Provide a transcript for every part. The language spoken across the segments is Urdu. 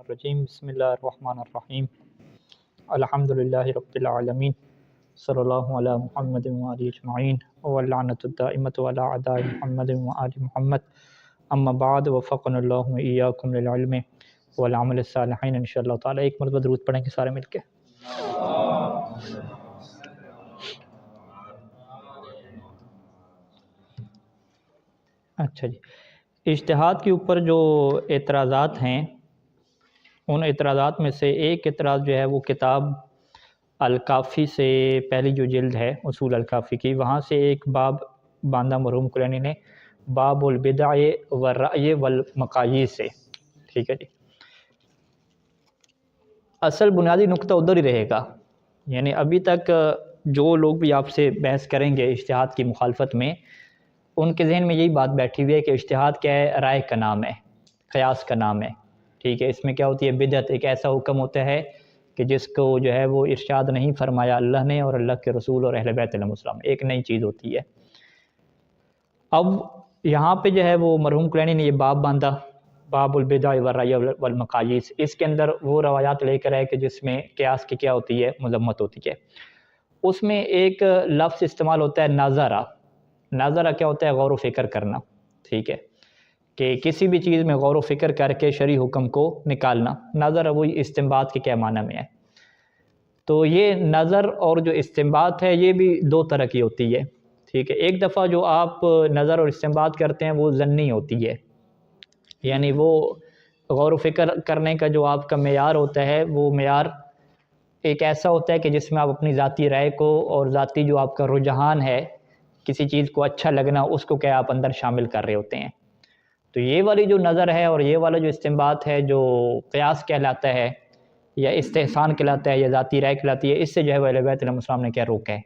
الرجیم بسم اللہ الرحمن الرحیم الحمدللہ رب العالمین صلی اللہ علی محمد وآلہ اجمعین واللعنۃ الدائمۃ علی اعداء محمد وآل محمد اما بعد وفقنا اللہ وإیاکم للعلم والعمل الصالحین انشاءاللہ تعالی۔ ایک مرتبہ درود پڑھیں گے سارے مل کے۔ اچھا جی، اجتہاد کے اوپر جو اعتراضات ہیں ان اعتراضات میں سے ایک اعتراض جو ہے وہ کتاب الکافی سے پہلی جو جلد ہے اصول الکافی کی، وہاں سے ایک باب باندہ مرحوم کلینی نے باب البدع والرأی والمقاییس سے، ٹھیک ہے جی۔ اصل بنیادی نقطہ ادھر ہی رہے گا، یعنی ابھی تک جو لوگ بھی آپ سے بحث کریں گے اجتہاد کی مخالفت میں، ان کے ذہن میں یہی بات بیٹھی ہوئی ہے کہ اجتہاد کیا ہے؟ رائے کا نام ہے، قیاس کا نام ہے، ٹھیک ہے۔ اس میں کیا ہوتی ہے؟ بدعت ایک ایسا حکم ہوتا ہے کہ جس کو جو ہے وہ ارشاد نہیں فرمایا اللہ نے اور اللہ کے رسول اور اہل بیت علیہ السلام، ایک نئی چیز ہوتی ہے۔ اب یہاں پہ جو ہے وہ مرحوم کلینی نے یہ باب باندھا، باب البدع والرأی والمقاییس۔ اس کے اندر وہ روایات لے کر ہے کہ جس میں قیاس کی کیا ہوتی ہے؟ مذمت ہوتی ہے۔ اس میں ایک لفظ استعمال ہوتا ہے ناظرہ۔ ناظرہ کیا ہوتا ہے؟ غور و فکر کرنا، ٹھیک ہے، کہ کسی بھی چیز میں غور و فکر کر کے شرعی حکم کو نکالنا۔ نظر وہی استنباط کے کیا معنی میں ہے؟ تو یہ نظر اور جو استنباط ہے یہ بھی دو طرح کی ہوتی ہے، ٹھیک ہے۔ ایک دفعہ جو آپ نظر اور استنباط کرتے ہیں وہ ظنی ہوتی ہے، یعنی وہ غور و فکر کرنے کا جو آپ کا معیار ہوتا ہے وہ معیار ایک ایسا ہوتا ہے کہ جس میں آپ اپنی ذاتی رائے کو اور ذاتی جو آپ کا رجحان ہے کسی چیز کو اچھا لگنا اس کو کیا آپ اندر شامل کر رہے ہوتے ہیں۔ تو یہ والی جو نظر ہے اور یہ والا جو استنباط ہے جو قیاس کہلاتا ہے یا استحسان کہلاتا ہے یا ذاتی رائے کہلاتی ہے، اس سے جو ہے وہ اہل بیت علیہ السلام نے کیا روکا ہے۔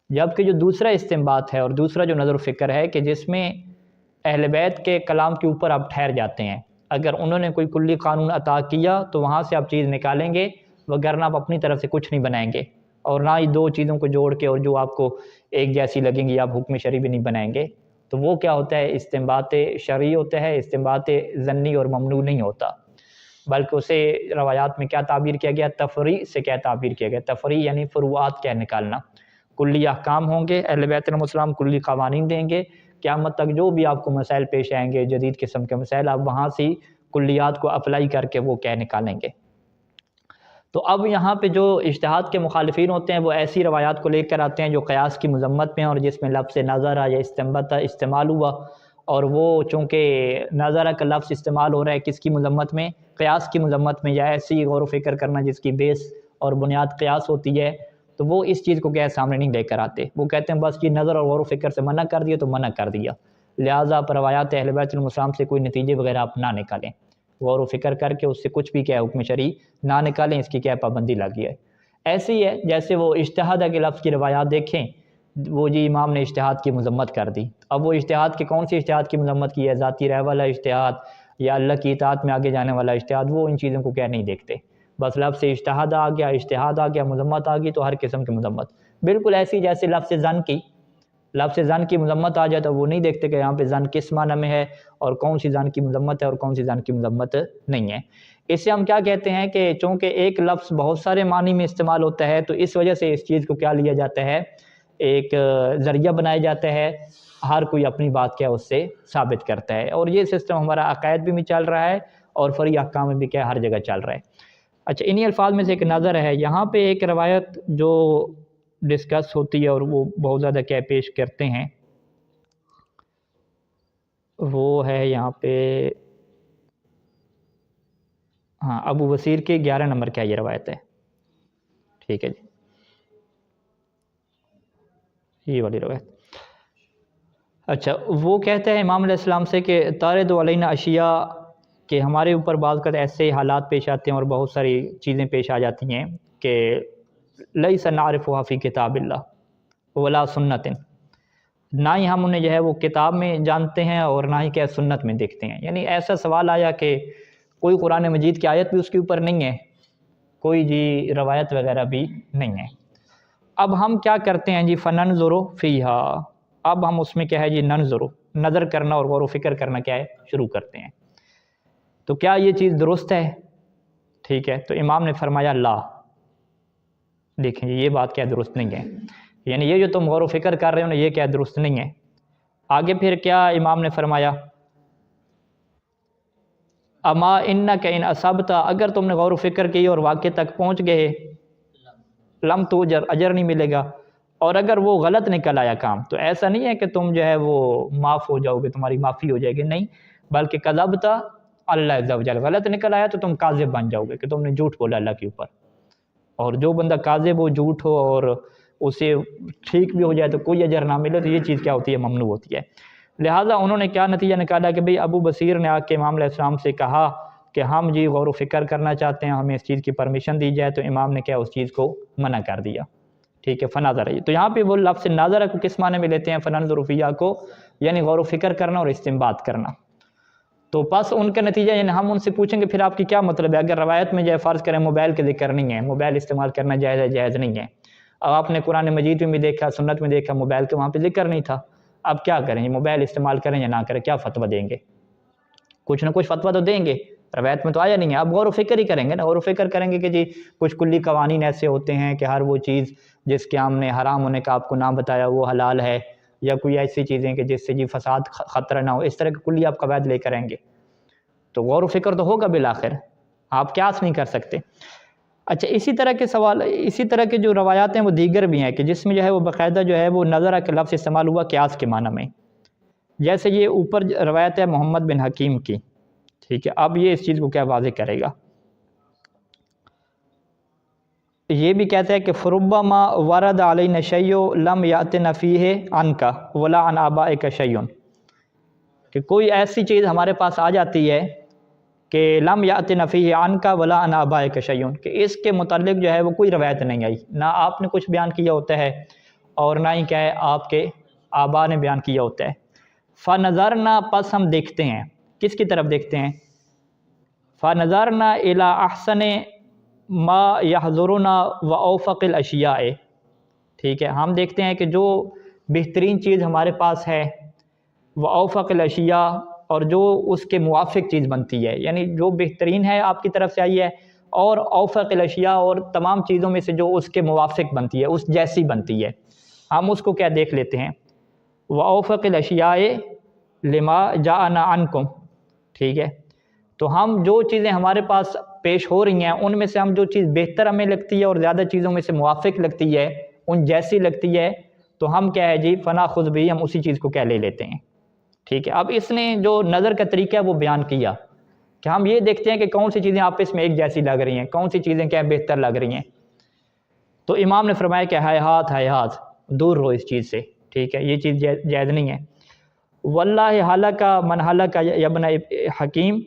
جبکہ جو دوسرا استنباط ہے اور دوسرا جو نظر و فکر ہے کہ جس میں اہل بیت کے کلام کے اوپر آپ ٹھہر جاتے ہیں، اگر انہوں نے کوئی کلی قانون عطا کیا تو وہاں سے آپ چیز نکالیں گے، وگرنہ آپ اپنی طرف سے کچھ نہیں بنائیں گے، اور نہ ہی دو چیزوں کو جوڑ کے اور جو آپ کو ایک جیسی لگیں گی آپ حکم شرعی بھی نہیں بنائیں گے۔ تو وہ کیا ہوتا ہے؟ استنباط شرعی ہوتا ہے، استنباط ظنی اور ممنوع نہیں ہوتا، بلکہ اسے روایات میں کیا تعبیر کیا گیا؟ تفریع سے کیا تعبیر کیا گیا؟ تفریع یعنی فروعات کیا نکالنا۔ کلی احکام ہوں گے، اہل بیت علیہ السلام کلی قوانین دیں گے، قیامت تک جو بھی آپ کو مسائل پیش آئیں گے جدید قسم کے مسائل، آپ وہاں سے کلیات کو اپلائی کر کے وہ کیا نکالیں گے۔ تو اب یہاں پہ جو اجتہاد کے مخالفین ہوتے ہیں وہ ایسی روایات کو لے کر آتے ہیں جو قیاس کی مذمت میں اور جس میں لفظ نظرہ یا استنبط استعمال ہوا، اور وہ چونکہ نظرہ کا لفظ استعمال ہو رہا ہے کس کی مذمت میں؟ قیاس کی مذمت میں، یا ایسی غور و فکر کرنا جس کی بیس اور بنیاد قیاس ہوتی ہے، تو وہ اس چیز کو کیا سامنے نہیں لے کر آتے۔ وہ کہتے ہیں بس یہ نظر اور غور و فکر سے منع کر دیا تو منع کر دیا، لہٰذا آپ روایات اہل بیت علیہ السلام سے کوئی نتیجے وغیرہ آپ نہ نکالیں، غور و فکر کر کے اس سے کچھ بھی کیا حکم شرعی نہ نکالیں، اس کی کیا پابندی لگی ہے۔ ایسے ہی ہے جیسے وہ اجتہاد کے لفظ کی روایات دیکھیں، وہ جی امام نے اجتہاد کی مذمت کر دی۔ اب وہ اجتہاد کے کون سی اجتہاد کی مذمت کی ہے؟ ذاتی رائے والا اجتہاد یا اللہ کی اطاعت میں آگے جانے والا اجتہاد، وہ ان چیزوں کو کیا نہیں دیکھتے، بس لفظ اجتہاد آ گیا، مذمت آ گئی تو ہر قسم کی مذمت۔ بالکل ایسی جیسے لفظ زن کی مذمت آ جائے تو وہ نہیں دیکھتے کہ یہاں پہ زن کس معنی میں ہے اور کون سی زن کی مذمت ہے اور کون سی زن کی مذمت نہیں ہے۔ اس سے ہم کیا کہتے ہیں کہ چونکہ ایک لفظ بہت سارے معنی میں استعمال ہوتا ہے تو اس وجہ سے اس چیز کو کیا لیا جاتا ہے؟ ایک ذریعہ بنایا جاتا ہے، ہر کوئی اپنی بات کیا اس سے ثابت کرتا ہے، اور یہ سسٹم ہمارا عقائد بھی چل رہا ہے اور فرعی احکام میں بھی کیا ہر جگہ چل رہا ہے۔ اچھا، انہی الفاظ میں سے ایک نظر ہے، یہاں پہ ایک روایت جو ڈسکس ہوتی ہے اور وہ بہت زیادہ کیا پیش کرتے ہیں، وہ ہے یہاں پہ ابو بصیر کے 11 نمبر کیا یہ روایت ہے، ٹھیک ہے جی، یہ والی روایت۔ اچھا، وہ کہتا ہے امام علیہ السلام سے کہ تارد علینا اشیاء، کہ ہمارے اوپر بعض وقت ایسے حالات پیش آتے ہیں اور بہت ساری چیزیں پیش آ جاتی ہیں کہ لیس نعرفها فی کتاب اللہ ولا سنت، نہ ہی ہم انہیں جو ہے وہ کتاب میں جانتے ہیں اور نہ ہی کیا سنت میں دیکھتے ہیں۔ یعنی ایسا سوال آیا کہ کوئی قرآن مجید کی آیت بھی اس کے اوپر نہیں ہے، کوئی جی روایت وغیرہ بھی نہیں ہے۔ اب ہم کیا کرتے ہیں جی؟ فننظر فیہا، اب ہم اس میں کیا ہے جی؟ نظر کرنا اور غور و فکر کرنا کیا ہے؟ شروع کرتے ہیں۔ تو کیا یہ چیز درست ہے؟ ٹھیک ہے، تو امام نے فرمایا لا، دیکھیں یہ بات کیا درست نہیں ہے، یعنی یہ جو تم غور و فکر کر رہے ہو نا یہ کیا درست نہیں ہے۔ آگے پھر کیا امام نے فرمایا، اما انک ان اصبت، اگر تم نے غور و فکر کی اور واقع تک پہنچ گئے، لم تو اجر نہیں ملے گا، اور اگر وہ غلط نکل آیا کام تو ایسا نہیں ہے کہ تم جو ہے وہ معاف ہو جاؤ گے، تمہاری معافی ہو جائے گی، نہیں، بلکہ کذبت اللہ عز و جل، غلط نکل آیا تو تم کاذب بن جاؤ گے کہ تم نے جھوٹ بولا اللہ کے اوپر، اور جو بندہ کاذب ہو، جھوٹ ہو، اور اسے ٹھیک بھی ہو جائے تو کوئی اجر نہ ملے، تو یہ چیز کیا ہوتی ہے، ممنوع ہوتی ہے۔ لہٰذا انہوں نے کیا نتیجہ نکالا کہ بھئی ابو بصیر نے آ کے امام علیہ السلام سے کہا کہ ہم جی غور و فکر کرنا چاہتے ہیں، ہمیں اس چیز کی پرمیشن دی جائے، تو امام نے کیا اس چیز کو منع کر دیا، ٹھیک ہے، فنظر، تو یہاں پہ وہ لفظ ناظرہ کو کس معنی میں لیتے ہیں، فننظر فیہا کو، یعنی غور و فکر کرنا اور استنباط کرنا۔ تو پس ان کا نتیجہ، یعنی ہم ان سے پوچھیں گے پھر آپ کی کیا مطلب ہے، اگر روایت میں جو ہے فرض کریں موبائل کے ذکر نہیں ہے، موبائل استعمال کرنا جائز ہے، جائز نہیں ہے، اب آپ نے قرآن مجید میں بھی دیکھا، سنت میں دیکھا، موبائل کے وہاں پہ ذکر نہیں تھا، اب کیا کریں، موبائل استعمال کریں یا نہ کریں، کیا فتویٰ دیں گے، کچھ نہ کچھ فتویٰ تو دیں گے، روایت میں تو آیا نہیں ہے، اب غور و فکر ہی کریں گے نا، غور و فکر کریں گے کہ جی کچھ کلی قوانین ایسے ہوتے ہیں کہ ہر وہ چیز جس کے ہم نے حرام ہونے کا آپ کو نام بتایا وہ حلال ہے، یا کوئی ایسی چیزیں کہ جس سے جی فساد خطرہ نہ ہو، اس طرح کے کلی آپ قواعد لے کریں گے، تو غور و فکر تو ہوگا بالآخر، آپ قیاس نہیں کر سکتے۔ اچھا، اسی طرح کے سوال، اسی طرح کے جو روایات ہیں وہ دیگر بھی ہیں کہ جس میں جو ہے وہ باقاعدہ جو ہے وہ نظرہ کا لفظ استعمال ہوا قیاس کے معنی میں، جیسے یہ اوپر روایت ہے محمد بن حکیم کی، ٹھیک ہے، اب یہ اس چیز کو کیا واضح کرے گا، یہ بھی کہتا ہے کہ فربما ورد علینا شیء لم یأتنا فیہ عنک ولا عن آبائک شیء، کہ کوئی ایسی چیز ہمارے پاس آ جاتی ہے کہ لم یأتنا فیہ عنک ولا عن آبائک شیء، کہ اس کے متعلق جو ہے وہ کوئی روایت نہیں آئی، نہ آپ نے کچھ بیان کیا ہوتا ہے اور نہ ہی کیا ہے آپ کے آبا نے بیان کیا ہوتا ہے، فنظرنا، پس ہم دیکھتے ہیں، کس کی طرف دیکھتے ہیں، فنظرنا الی احسن ما یحضرنا و اوفق الاشیاء، ٹھیک ہے، ہم دیکھتے ہیں کہ جو بہترین چیز ہمارے پاس ہے، وہ اوفق الاشیاء، اور جو اس کے موافق چیز بنتی ہے، یعنی جو بہترین ہے آپ کی طرف سے آئی ہے، اور اوفق الاشیاء، اور تمام چیزوں میں سے جو اس کے موافق بنتی ہے، اس جیسی بنتی ہے، ہم اس کو کیا دیکھ لیتے ہیں، وہ اوفق الاشیاء لما جاءنا عنکم، ٹھیک ہے، تو ہم جو چیزیں ہمارے پاس پیش ہو رہی ہیں ان میں سے ہم جو چیز بہتر ہمیں لگتی ہے اور زیادہ چیزوں میں سے موافق لگتی ہے، ان جیسی لگتی ہے، تو ہم کیا ہے جی فناخذ بھی، ہم اسی چیز کو کیا لے لیتے ہیں، ٹھیک ہے۔ اب اس نے جو نظر کا طریقہ ہے وہ بیان کیا کہ ہم یہ دیکھتے ہیں کہ کون سی چیزیں آپس میں ایک جیسی لگ رہی ہیں، کون سی چیزیں کیا بہتر لگ رہی ہیں، تو امام نے فرمایا کہ ہائے ہاتھ دور رہو اس چیز سے، ٹھیک ہے، یہ چیز جائز نہیں ہے۔ واللہ ہلک من ہلک یا ابن حکیم،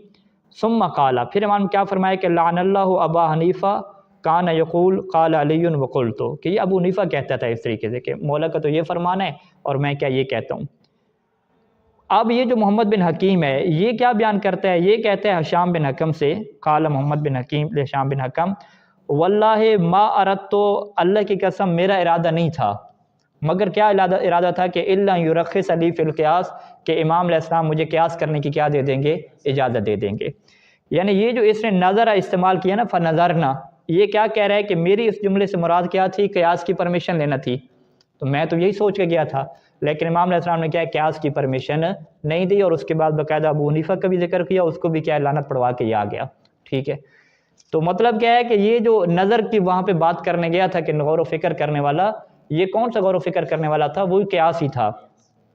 ثم قال، پھر امام کیا فرمایا کہ لعن اللہ ابا حنیفہ کان یقول قال علی وقلت، کہ یہ ابو حنیفہ کہتا تھا اس طریقے سے کہ مولا کا تو یہ فرمان ہے اور میں کیا یہ کہتا ہوں۔ اب یہ جو محمد بن حکیم ہے یہ کیا بیان کرتا ہے، یہ کہتا ہے حشام بن حکم سے، قال محمد بن حکیم لحشام بن حکم، واللہ ما اردت، اللہ کی قسم میرا ارادہ نہیں تھا، مگر کیا ارادہ تھا کہ الا یرخص علی فی القیاس، کہ امام علیہ السلام مجھے قیاس کرنے کی کیا دے دیں گے، اجازت دے دیں گے۔ یعنی یہ جو اس نے نظرہ استعمال کیا نا، فنظرنا، یہ کیا کہہ رہا ہے کہ میری اس جملے سے مراد کیا تھی، قیاس کی پرمیشن لینا تھی، تو میں تو یہی سوچ کے گیا تھا، لیکن امام علیہ السلام نے کیا قیاس کی پرمیشن نہیں دی، اور اس کے بعد باقاعدہ ابو حنیفہ کا بھی ذکر کیا، اس کو بھی کیا لعنت پڑھوا کے یہ آ گیا، ٹھیک ہے۔ تو مطلب کیا ہے کہ یہ جو نظر کی وہاں پہ بات کرنے گیا تھا کہ غور و فکر کرنے والا، یہ کون سا غور و فکر کرنے والا تھا، وہی قیاس ہی تھا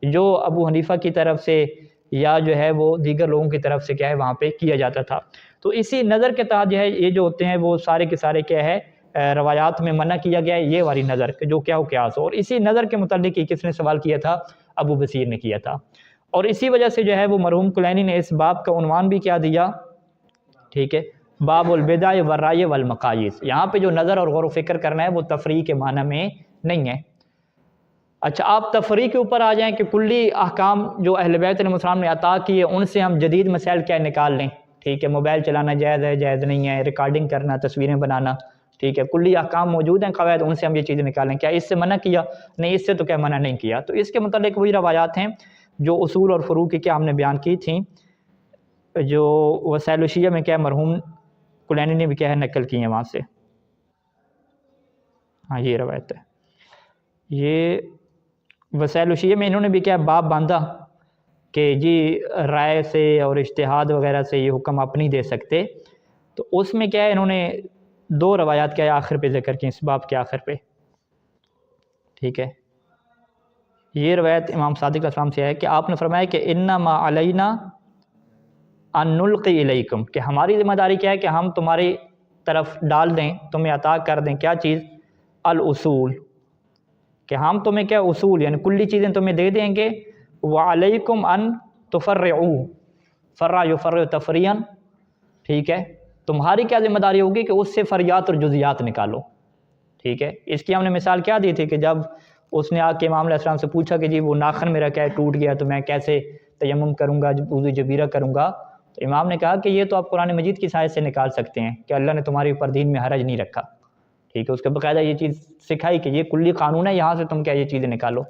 جو ابو حنیفہ کی طرف سے یا جو ہے وہ دیگر لوگوں کی طرف سے کیا ہے وہاں پہ کیا جاتا تھا۔ تو اسی نظر کے تحت جو ہے یہ جو ہوتے ہیں وہ سارے کے سارے کیا ہے روایات میں منع کیا گیا ہے یہ والی نظر کہ جو کیا ہو قیاس ہو، اور اسی نظر کے متعلق ہی کس نے سوال کیا تھا، ابو بصیر نے کیا تھا، اور اسی وجہ سے جو ہے وہ مرحوم کلینی نے اس باب کا عنوان بھی کیا دیا، ٹھیک ہے، باب البدع والرائے والمقاییس، یہاں پہ جو نظر اور غور و فکر کرنا ہے وہ تفریح کے معنی میں نہیں ہے۔ اچھا، آپ تفریح کے اوپر آ جائیں کہ کلی احکام جو اہل بیت علیہ السلام نے عطا کیے ان سے ہم جدید مسائل کیا نکال لیں، ٹھیک ہے، موبائل چلانا جائز ہے، جائز نہیں ہے، ریکارڈنگ کرنا، تصویریں بنانا، ٹھیک ہے، کلی احکام موجود ہیں قواعد، ان سے ہم یہ چیزیں نکالیں، کیا اس سے منع کیا؟ نہیں، اس سے تو کیا منع نہیں کیا۔ تو اس کے متعلق وہی روایات ہیں جو اصول اور فروع کی کیا ہم نے بیان کی تھیں، جو وسائل الشیعہ میں کیا مرحوم کلینی نے بھی کیا ہے نقل کی ہے وہاں سے. ہاں یہ روایت ہے. یہ وسائل الشیعہ میں انہوں نے بھی کیا باب باندھا کہ جی رائے سے اور اجتہاد وغیرہ سے یہ حکم آپ نہیں دے سکتے. تو اس میں کیا ہے انہوں نے 2 روایات کیا ہے آخر پہ ذکر کی اس باب کے آخر پہ. ٹھیک ہے. یہ روایت امام صادق علیہ السلام سے ہے کہ آپ نے فرمایا کہ انما علینا ان نلقی الیکم، کہ ہماری ذمہ داری کیا ہے کہ ہم تمہاری طرف ڈال دیں، تمہیں عطا کر دیں کیا چیز؟ الاصول، کہ ہم تمہیں کیا اصول یعنی کلی چیزیں تمہیں دے دیں گے. وعلیکم ان تفرعوا، فرع یفرع تفریعا. ٹھیک ہے. تمہاری کیا ذمہ داری ہوگی کہ اس سے فریات اور جزیات نکالو. ٹھیک ہے. اس کی ہم نے مثال کیا دی تھی کہ جب اس نے آ کے امام علیہ السلام سے پوچھا کہ جی وہ ناخن میرا کیا ہے ٹوٹ گیا تو میں کیسے تیمم کروں گا، وضو جبیرہ کروں گا. تو امام نے کہا کہ یہ تو آپ قرآن مجید کی سائز سے نکال سکتے ہیں کہ اللہ نے تمہارے اوپر دین میں حرج نہیں رکھا. ٹھیک ہے. اس کے باقاعدہ یہ چیز سکھائی کہ یہ کلی قانون ہے، یہاں سے تم کیا یہ چیزیں نکالو.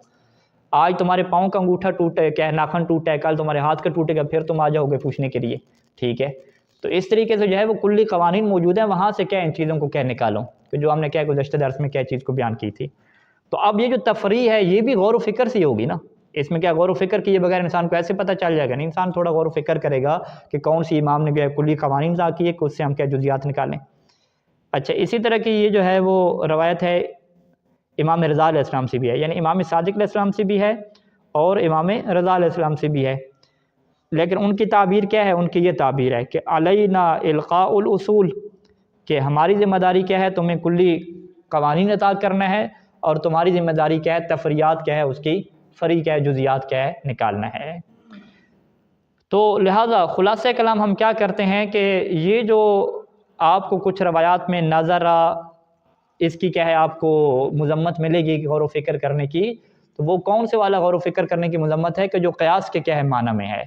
آج تمہارے پاؤں کا انگوٹھا ٹوٹے، کیا ہے ناخن ٹوٹا ہے، کل تمہارے ہاتھ کا ٹوٹے گا، پھر تم آ جاؤ گے پوچھنے کے لیے. ٹھیک ہے. تو اس طریقے سے جو ہے وہ کلی قوانین موجود ہیں، وہاں سے کیا ان چیزوں کو کیا نکالو، کہ جو ہم نے کیا گزشتہ درس میں کیا چیز کو بیان کی تھی. تو اب یہ جو تفریح ہے یہ بھی غور و فکر سے ہوگی نا. اس میں کیا غور و فکر کیے بغیر انسان کو ایسے پتہ چل جائے گا نہیں. انسان تھوڑا غور و فکر کرے گا کہ کون سی امام نے کلی قوانین ذا کیے کہ اس سے ہم کیا جزیات نکالیں. اچھا اسی طرح کی یہ جو ہے وہ روایت ہے امام رضا علیہ السلام سے بھی ہے، یعنی امام صادق علیہ السلام سے بھی ہے اور امام رضا علیہ السلام سے بھی ہے. لیکن ان کی تعبیر کیا ہے؟ ان کی یہ تعبیر ہے کہ علینا القاء الاصول، کہ ہماری ذمہ داری کیا ہے؟ تمہیں کلی قوانین عطا کرنا ہے، اور تمہاری ذمہ داری کیا ہے؟ تفریعات کیا ہے اس کی، فری کیا ہے، جزیات کیا ہے نکالنا ہے. تو لہٰذا خلاصہ کلام ہم کیا کرتے ہیں کہ یہ جو آپ کو کچھ روایات میں نظر اس کی کیا ہے آپ کو مذمت ملے گی غور و فکر کرنے کی، تو وہ کون سے والا غور و فکر کرنے کی مذمت ہے کہ جو قیاس کے کیا ہے معنی میں ہے.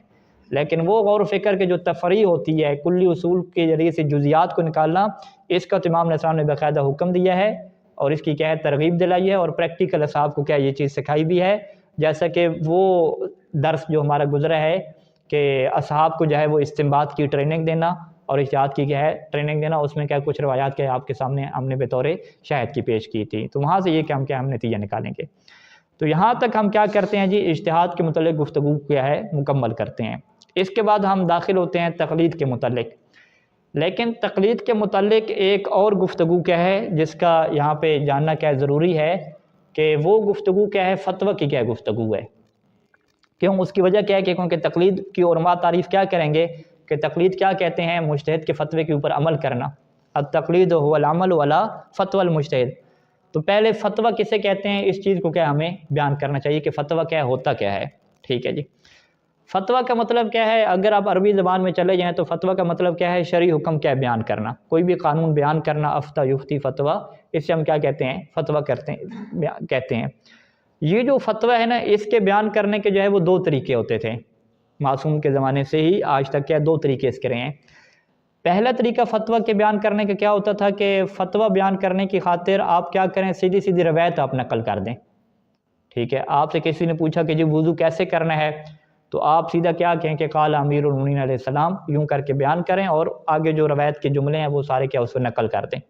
لیکن وہ غور و فکر کے جو تفریع ہوتی ہے کلی اصول کے ذریعے سے جزیات کو نکالنا، اس کا تو امام علیہ السلام نے باقاعدہ حکم دیا ہے اور اس کی کیا ہے ترغیب دلائی ہے، اور پریکٹیکل اصحاب کو کیا یہ چیز سکھائی بھی ہے. جیسا کہ وہ درس جو ہمارا گزرا ہے کہ اصحاب کو جو ہے وہ استنباط کی ٹریننگ دینا اور اجتہاد کی کیا ہے ٹریننگ دینا، اس میں کیا کچھ روایات کیا ہے آپ کے سامنے ہم نے بطور شاہد کی پیش کی تھی. تو وہاں سے یہ کہ ہم نتیجہ نکالیں گے. تو یہاں تک ہم کیا کرتے ہیں جی اجتہاد کے متعلق گفتگو کیا ہے مکمل کرتے ہیں. اس کے بعد ہم داخل ہوتے ہیں تقلید کے متعلق. لیکن تقلید کے متعلق ایک اور گفتگو کیا ہے جس کا یہاں پہ جاننا کیا ضروری ہے کہ وہ گفتگو کیا ہے فتویٰ کی کیا گفتگو ہے. کیوں؟ اس کی وجہ کیا ہے کہ کیونکہ تقلید کی علماء تعریف کیا کریں گے کہ تقلید کیا کہتے ہیں؟ مجتہد کے فتوے کے اوپر عمل کرنا. التقلید هو العمل علی فتوى المجتہد. تو پہلے فتویٰ کسے کہتے ہیں اس چیز کو کیا ہمیں بیان کرنا چاہیے کہ فتویٰ کیا ہوتا کیا ہے. ٹھیک ہے جی. فتویٰ کا مطلب کیا ہے؟ اگر آپ عربی زبان میں چلے جائیں تو فتویٰ کا مطلب کیا ہے؟ شرعی حکم کیا بیان کرنا، کوئی بھی قانون بیان کرنا. افتہ یفتی فتویٰ، اس سے ہم کیا کہتے ہیں؟ فتویٰ کہتے ہیں. یہ جو فتویٰ ہے نا اس کے بیان کرنے کے جو ہے وہ 2 طریقے ہوتے تھے معصوم کے زمانے سے ہی آج تک کیا 2 طریقے اس کے رہے ہیں. پہلا طریقہ فتویٰ کے بیان کرنے کا کیا ہوتا تھا کہ فتویٰ بیان کرنے کی خاطر آپ کیا کریں؟ سیدھی سیدھی روایت آپ نقل کر دیں. ٹھیک ہے. آپ سے کسی نے پوچھا کہ جی وضو کیسے کرنا ہے، تو آپ سیدھا کیا کہیں کہ قال امیر المؤمنین علیہ السلام، یوں کر کے بیان کریں اور آگے جو روایت کے جملے ہیں وہ سارے کیا اس کو نقل کر دیں.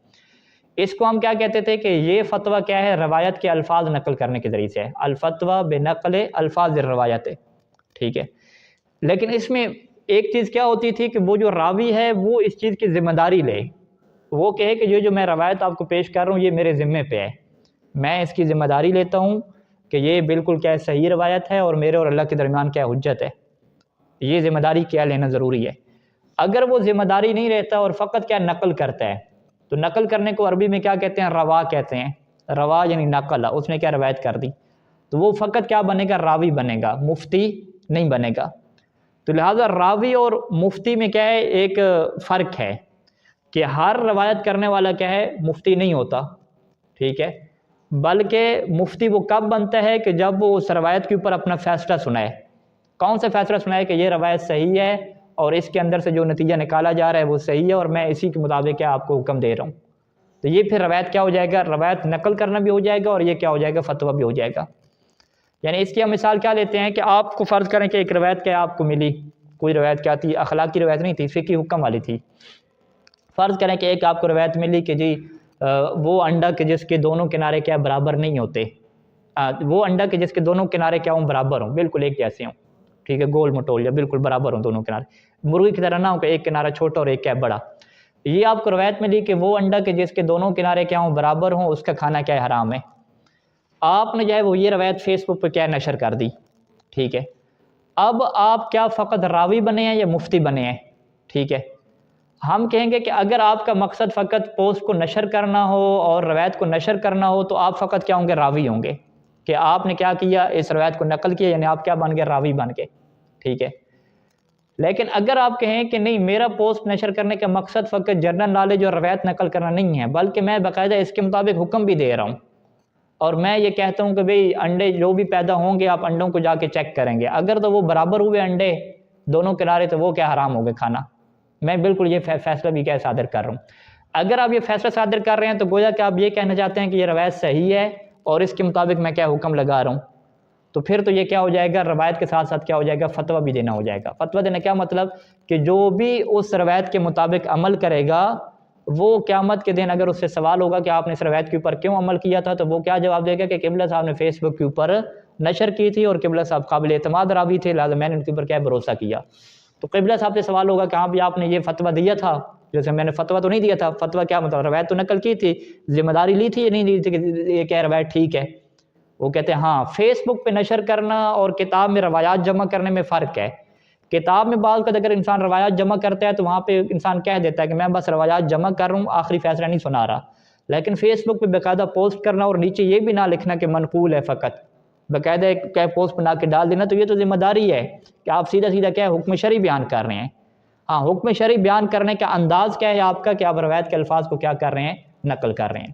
اس کو ہم کیا کہتے تھے کہ یہ فتویٰ کیا ہے؟ روایت کے الفاظ نقل کرنے کے ذریعے سے ہے. الفتویٰ بنقل الفاظ الروایت. ٹھیک ہے. لیکن اس میں ایک چیز کیا ہوتی تھی کہ وہ جو راوی ہے وہ اس چیز کی ذمہ داری لے، وہ کہے کہ جو میں روایت آپ کو پیش کر رہا ہوں یہ میرے ذمے پہ ہے، میں اس کی ذمہ داری لیتا ہوں کہ یہ بالکل کیا صحیح روایت ہے اور میرے اور اللہ کے درمیان کیا حجت ہے. یہ ذمہ داری کیا لینا ضروری ہے. اگر وہ ذمہ داری نہیں رہتا اور فقط کیا نقل کرتا ہے، تو نقل کرنے کو عربی میں کیا کہتے ہیں؟ روا کہتے ہیں. روا یعنی نقل، اس نے کیا روایت کر دی، تو وہ فقط کیا بنے گا؟ راوی بنے گا، مفتی نہیں بنے گا. تو لہٰذا راوی اور مفتی میں کیا ہے ایک فرق ہے کہ ہر روایت کرنے والا کیا ہے مفتی نہیں ہوتا. ٹھیک ہے. بلکہ مفتی وہ کب بنتا ہے کہ جب وہ اس روایت کے اوپر اپنا فیصلہ سنائے. کون سا فیصلہ سنائے؟ کہ یہ روایت صحیح ہے اور اس کے اندر سے جو نتیجہ نکالا جا رہا ہے وہ صحیح ہے اور میں اسی کے مطابق کیا آپ کو حکم دے رہا ہوں. تو یہ پھر روایت کیا ہو جائے گا؟ روایت نقل کرنا بھی ہو جائے گا اور یہ کیا ہو جائے گا؟ فتویٰ بھی ہو جائے گا. یعنی اس کی ہم مثال کیا لیتے ہیں کہ آپ کو فرض کریں کہ ایک روایت کیا آپ کو ملی، کوئی روایت کیا تھی؟ اخلاقی روایت نہیں تھی، فقہی حکم والی تھی. فرض کریں کہ ایک آپ کو روایت ملی کہ جی وہ انڈا کہ جس کے دونوں کنارے کیا برابر نہیں ہوتے، وہ انڈا کہ جس کے دونوں کنارے کیا ہوں برابر ہوں، بالکل ایک جیسے ہوں، ٹھیک ہے، گول مٹول یا بالکل برابر ہوں دونوں کنارے، مرغی کی طرح نہ ہو کہ ایک کنارہ چھوٹا اور ایک کیا بڑا۔ یہ آپ کو روایت ملی کہ وہ انڈا کہ جس کے دونوں کنارے کیا ہوں برابر ہوں، اس کا کھانا کیا ہے حرام ہے۔ آپ نے جو ہے وہ یہ روایت فیس بک پہ کیا نشر کر دی، ٹھیک ہے۔ اب آپ کیا فقط راوی بنے ہیں یا مفتی بنے ہیں، ٹھیک ہے۔ ہم کہیں گے کہ اگر آپ کا مقصد فقط پوسٹ کو نشر کرنا ہو اور روایت کو نشر کرنا ہو تو آپ فقط کیا ہوں گے، راوی ہوں گے، کہ آپ نے کیا کیا، اس روایت کو نقل کیا، یعنی آپ کیا بن گئے، راوی بن گئے، ٹھیک ہے۔ لیکن اگر آپ کہیں کہ نہیں، میرا پوسٹ نشر کرنے کا مقصد فقط جنرل نالج اور روایت نقل کرنا نہیں ہے، بلکہ میں باقاعدہ اس کے مطابق حکم بھی دے رہا ہوں، اور میں یہ کہتا ہوں کہ بھئی انڈے جو بھی پیدا ہوں گے آپ انڈوں کو جا کے چیک کریں گے، اگر تو وہ برابر ہوئے انڈے دونوں کنارے تو وہ کیا حرام ہو گئے کھانا، میں بالکل یہ فیصلہ بھی کیا صادر کر رہا ہوں۔ اگر آپ یہ فیصلہ صادر کر رہے ہیں تو گویا کہ آپ یہ کہنا چاہتے ہیں کہ یہ روایت صحیح ہے اور اس کے مطابق میں کیا حکم لگا رہا ہوں، تو پھر تو یہ کیا ہو جائے گا، روایت کے ساتھ ساتھ کیا ہو جائے گا، فتویٰ بھی دینا ہو جائے گا۔ فتویٰ دینا کیا مطلب، کہ جو بھی اس روایت کے مطابق عمل کرے گا وہ قیامت کے دن اگر اس سے سوال ہوگا کہ آپ نے اس روایت کے اوپر کیوں عمل کیا تھا، تو وہ کیا جواب دے گا کہ قبلہ صاحب نے فیس بک کے اوپر نشر کی تھی اور قبلہ صاحب قابل اعتماد راوی تھے، لہٰذا میں نے ان کے اوپر کیا بھروسہ کیا۔ تو قبلہ صاحب سے سوال ہوگا کہ ہاں بھی آپ نے یہ فتویٰ دیا تھا، جیسے میں نے فتویٰ تو نہیں دیا تھا، فتویٰ کیا مطلب، روایت تو نقل کی تھی، ذمہ داری لی تھی یا نہیں لی تھی کہ یہ کیا روایت ٹھیک ہے۔ وہ کہتے ہیں ہاں، فیس بک پہ نشر کرنا اور کتاب میں روایات جمع کرنے میں فرق ہے۔ کتاب میں بعض اگر انسان روایات جمع کرتا ہے تو وہاں پہ انسان کہہ دیتا ہے کہ میں بس روایات جمع کر رہا ہوں، آخری فیصلہ نہیں سنا رہا، لیکن فیس بک پہ باقاعدہ پوسٹ کرنا اور نیچے یہ بھی نہ لکھنا کہ منقول ہے فقط، باقاعدہ ایک کیا پوسٹ بنا کے ڈال دینا، تو یہ تو ذمہ داری ہے کہ آپ سیدھا سیدھا کیا حکم شرعی بیان کر رہے ہیں۔ ہاں، حکم شرعی بیان کرنے کا انداز کیا ہے آپ کا، کہ آپ روایت کے الفاظ کو کیا کر رہے ہیں، نقل کر رہے ہیں۔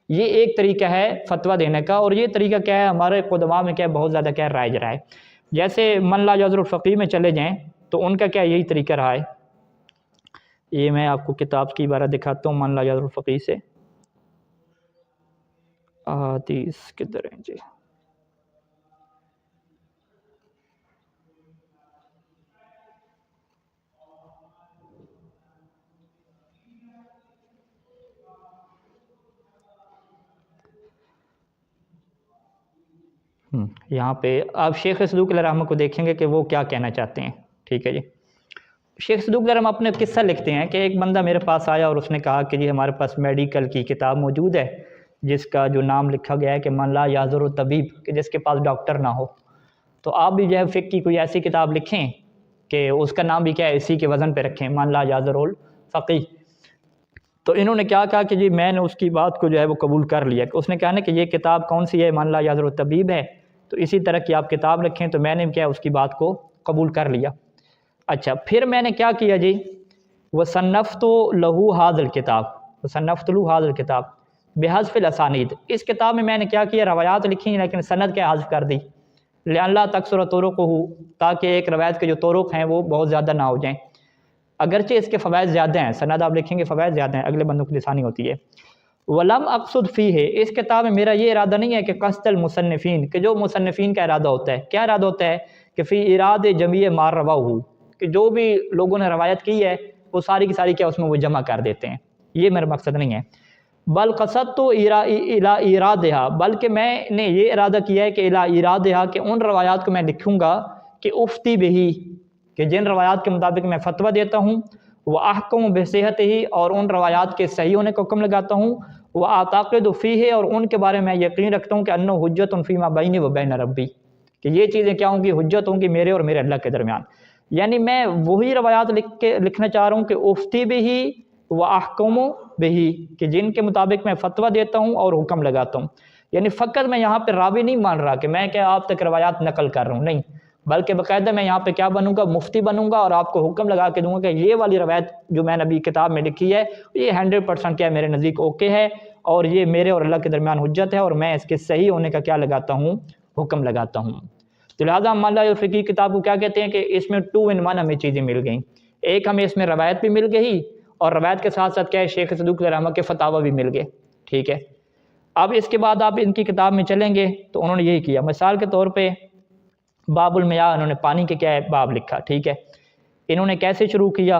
یہ ایک طریقہ ہے فتویٰ دینے کا، اور یہ طریقہ کیا ہے ہمارے قدماء میں کیا بہت زیادہ کیا رائج رہا ہے۔ جیسے من لا یعذر الفقیہ میں چلے جائیں تو ان کا کیا یہی طریقہ رہا ہے۔ یہ میں آپ کو کتاب کی عبارت دکھاتا ہوں من لا یعذر الفقیہ سے، احادیث کدھر ہیں جی، یہاں پہ آپ شیخ صدوق علیہ رحمہ کو دیکھیں گے کہ وہ کیا کہنا چاہتے ہیں، ٹھیک ہے جی۔ شیخ صدوق علیہ رحمہ اپنے قصہ لکھتے ہیں کہ ایک بندہ میرے پاس آیا اور اس نے کہا کہ جی ہمارے پاس میڈیکل کی کتاب موجود ہے جس کا جو نام لکھا گیا ہے کہ من لا یعذر الطبیب، کہ جس کے پاس ڈاکٹر نہ ہو، تو آپ بھی جو ہے فقہ کی کوئی ایسی کتاب لکھیں کہ اس کا نام بھی کیا ہے اسی کے وزن پہ رکھیں، من لا یعذر الفقیہ۔ تو انہوں نے کیا کہا کہ جی میں نے اس کی بات کو جو ہے وہ قبول کر لیا، کہ اس نے کہا نا کہ یہ کتاب کون سی ہے، من لا یعذر الطبیب ہے، تو اسی طرح کی آپ کتاب رکھیں، تو میں نے کیا اس کی بات کو قبول کر لیا۔ اچھا، پھر میں نے کیا کیا جی، وصنفت لہ ھذا الکتاب، وصنفت لہ ھذا الکتاب بحذف الاسانید، اس کتاب میں نے کیا کیا، روایات لکھی لیکن سند کے حذف کر دی، لئلا تکثر طرقہ، تاکہ ایک روایت کے جو طرق ہیں وہ بہت زیادہ نہ ہو جائیں، اگرچہ اس کے فوائد زیادہ ہیں، سند آپ لکھیں گے فوائد زیادہ ہیں، اگلے بندوں کی لسانی ہوتی ہے۔ ولم اقصد فیہ، اس کتاب میں میرا یہ ارادہ نہیں ہے کہ قصد المصنفین، کہ جو مصنفین کا ارادہ ہوتا ہے، کیا ارادہ ہوتا ہے کہ فی اراد جمیع ما رواہ، کہ جو بھی لوگوں نے روایت کی ہے وہ ساری کی ساری کیا اس میں وہ جمع کر دیتے ہیں، یہ میرا مقصد نہیں ہے۔ بل قصدت الی ایرادہا، بلکہ میں نے یہ ارادہ کیا ہے کہ الی ایرادہا، کہ ان روایات کو میں لکھوں گا کہ افتی بہی، کہ جن روایات کے مطابق میں فتویٰ دیتا ہوں، وہ احکم بصحتہ، اور ان روایات کے صحیح ہونے کو حکم لگاتا ہوں، وہ اعتقد فیہ، اور ان کے بارے میں یقین رکھتا ہوں کہ انہ حجت فیما بینی و بین ربی، کہ یہ چیزیں کیا ہوں گی، حجت ہوں گی میرے اور میرے اللہ کے درمیان۔ یعنی میں وہی روایات لکھنا چاہ رہا ہوں کہ افتی بہی و احکم بہی، کہ جن کے مطابق میں فتویٰ دیتا ہوں اور حکم لگاتا ہوں۔ یعنی فقط میں یہاں پہ راوی نہیں مان رہا کہ میں کیا آپ تک روایات نقل کر رہا ہوں، نہیں، بلکہ باقاعدہ میں یہاں پہ کیا بنوں گا، مفتی بنوں گا، اور آپ کو حکم لگا کے دوں گا کہ یہ والی روایت جو میں نے ابھی کتاب میں لکھی ہے یہ 100% کیا میرے نزدیک اوکے ہے، اور یہ میرے اور اللہ کے درمیان حجت ہے، اور میں اس کے صحیح ہونے کا کیا لگاتا ہوں، حکم لگاتا ہوں۔ تو لہٰذا من لا یعذر الفقیہ کتاب کو کیا کہتے ہیں کہ اس میں 2 in 1 ہمیں چیزیں مل گئیں، ایک ہمیں اس میں روایت بھی مل گئی اور روایت کے ساتھ ساتھ کیا ہے شیخ صدوق علیہ رحمہ کے فتاوی بھی مل گئے، ٹھیک ہے۔ اب اس کے بعد آپ ان کی کتاب میں چلیں گے تو انہوں نے یہی کیا، مثال کے طور پہ باب المیاہ، انہوں نے پانی کے کیا ہے باب لکھا، ٹھیک ہے۔ انہوں نے کیسے شروع کیا،